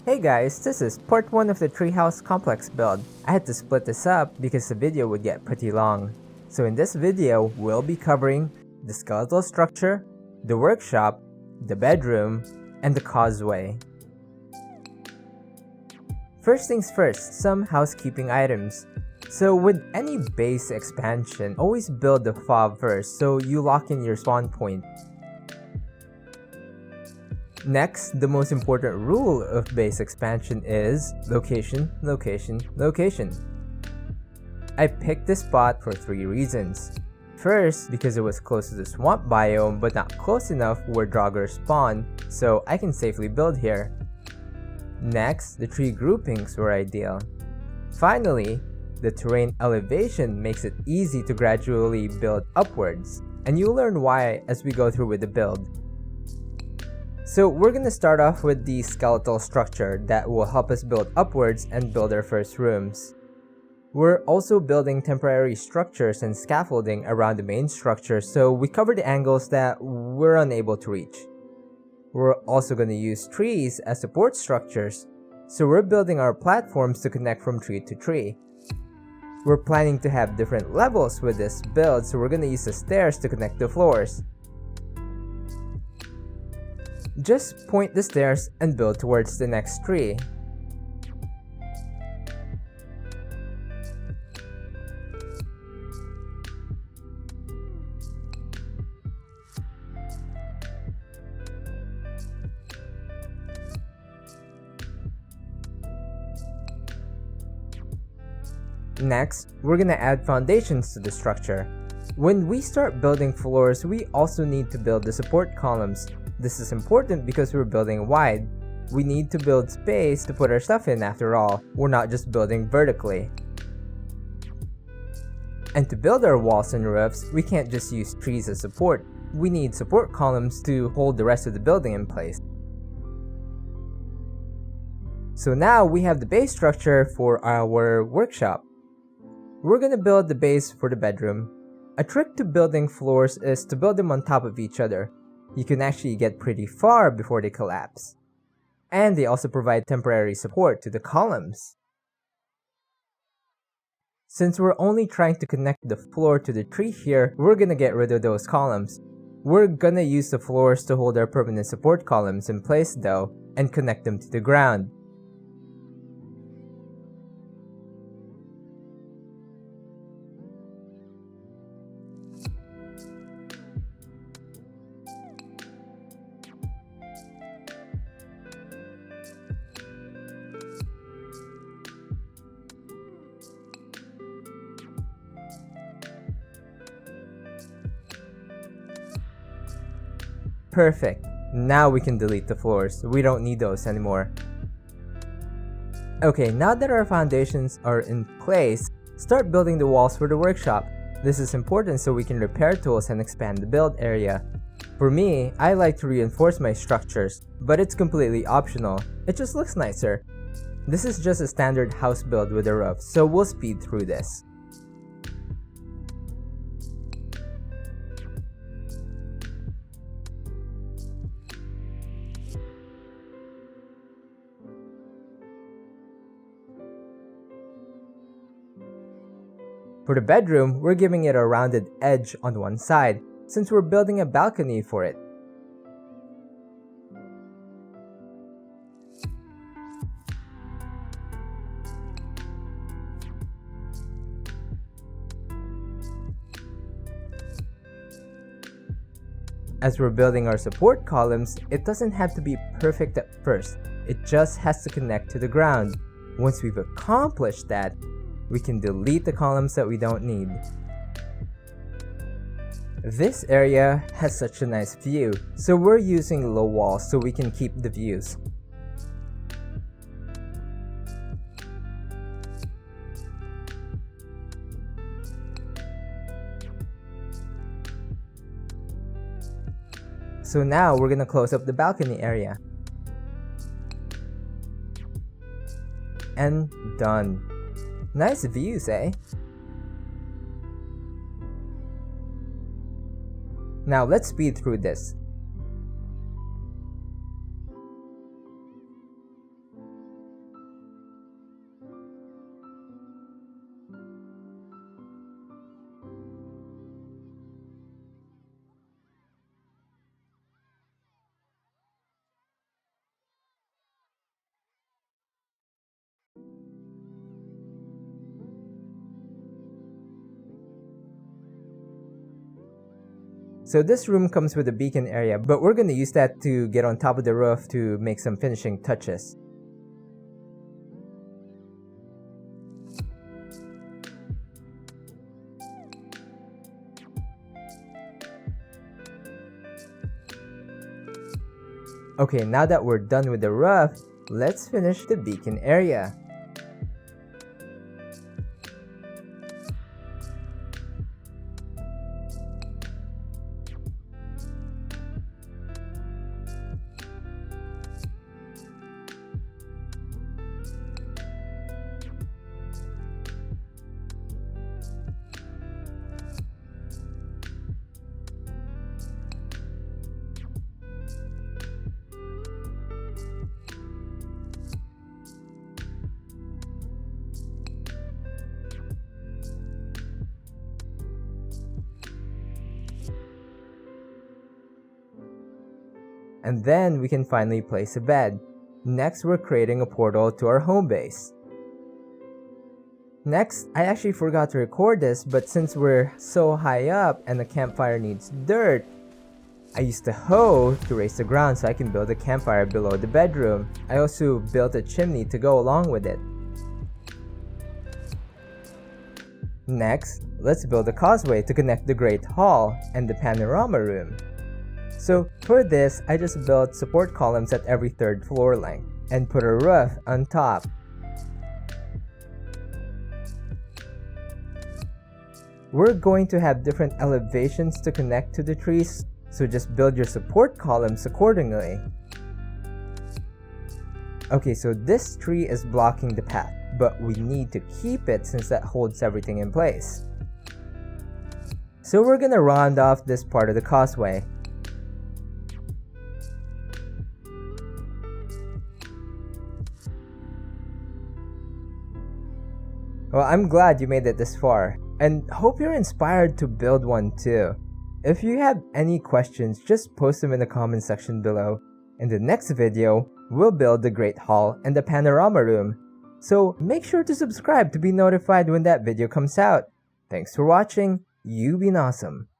Hey guys, this is part 1 of the treehouse complex build. I had to split this up because the video would get pretty long. So in this video, we'll be covering the skeletal structure, the workshop, the bedroom, and the causeway. First things first, some housekeeping items. So with any base expansion, always build the fob first so you lock in your spawn point. Next, the most important rule of base expansion is location, location, location. I picked this spot for 3 reasons. First, because it was close to the swamp biome but not close enough where draugrs spawn, so I can safely build here. Next, the tree groupings were ideal. Finally, the terrain elevation makes it easy to gradually build upwards, and you'll learn why as we go through with the build. So we're gonna start off with the skeletal structure that will help us build upwards and build our first rooms. We're also building temporary structures and scaffolding around the main structure, so we cover the angles that we're unable to reach. We're also gonna use trees as support structures, so we're building our platforms to connect from tree to tree. We're planning to have different levels with this build, so we're gonna use the stairs to connect the floors. Just point the stairs and build towards the next tree. Next, we're gonna add foundations to the structure. When we start building floors, we also need to build the support columns. This is important because we're building wide. We need to build space to put our stuff in after all. We're not just building vertically. And to build our walls and roofs, we can't just use trees as support. We need support columns to hold the rest of the building in place. So now we have the base structure for our workshop. We're gonna build the base for the bedroom. A trick to building floors is to build them on top of each other. You can actually get pretty far before they collapse. And they also provide temporary support to the columns. Since we're only trying to connect the floor to the tree here, we're gonna get rid of those columns. We're gonna use the floors to hold our permanent support columns in place though, and connect them to the ground. Perfect. Now we can delete the floors. We don't need those anymore. Okay, now that our foundations are in place, start building the walls for the workshop. This is important so we can repair tools and expand the build area. For me, I like to reinforce my structures, but it's completely optional. It just looks nicer. This is just a standard house build with a roof, so we'll speed through this. For the bedroom, we're giving it a rounded edge on one side, since we're building a balcony for it. As we're building our support columns, it doesn't have to be perfect at first, it just has to connect to the ground. Once we've accomplished that, we can delete the columns that we don't need. This area has such a nice view, so we're using low walls so we can keep the views. So now we're gonna close up the balcony area. And done. Nice views, eh? Now let's speed through this. So this room comes with a beacon area, but we're gonna use that to get on top of the roof to make some finishing touches. Okay, now that we're done with the roof, let's finish the beacon area. And then we can finally place a bed. Next, we're creating a portal to our home base. Next, I actually forgot to record this, but since we're so high up and the campfire needs dirt, I used a hoe to raise the ground so I can build a campfire below the bedroom. I also built a chimney to go along with it. Next, let's build a causeway to connect the Great Hall and the panorama room. So for this, I just built support columns at every third floor length and put a roof on top. We're going to have different elevations to connect to the trees, so just build your support columns accordingly. Okay, so this tree is blocking the path, but we need to keep it since that holds everything in place. So we're gonna round off this part of the causeway. Well, I'm glad you made it this far, and hope you're inspired to build one too. If you have any questions, just post them in the comment section below. In the next video, we'll build the Great Hall and the panorama room. So make sure to subscribe to be notified when that video comes out. Thanks for watching, you've been awesome.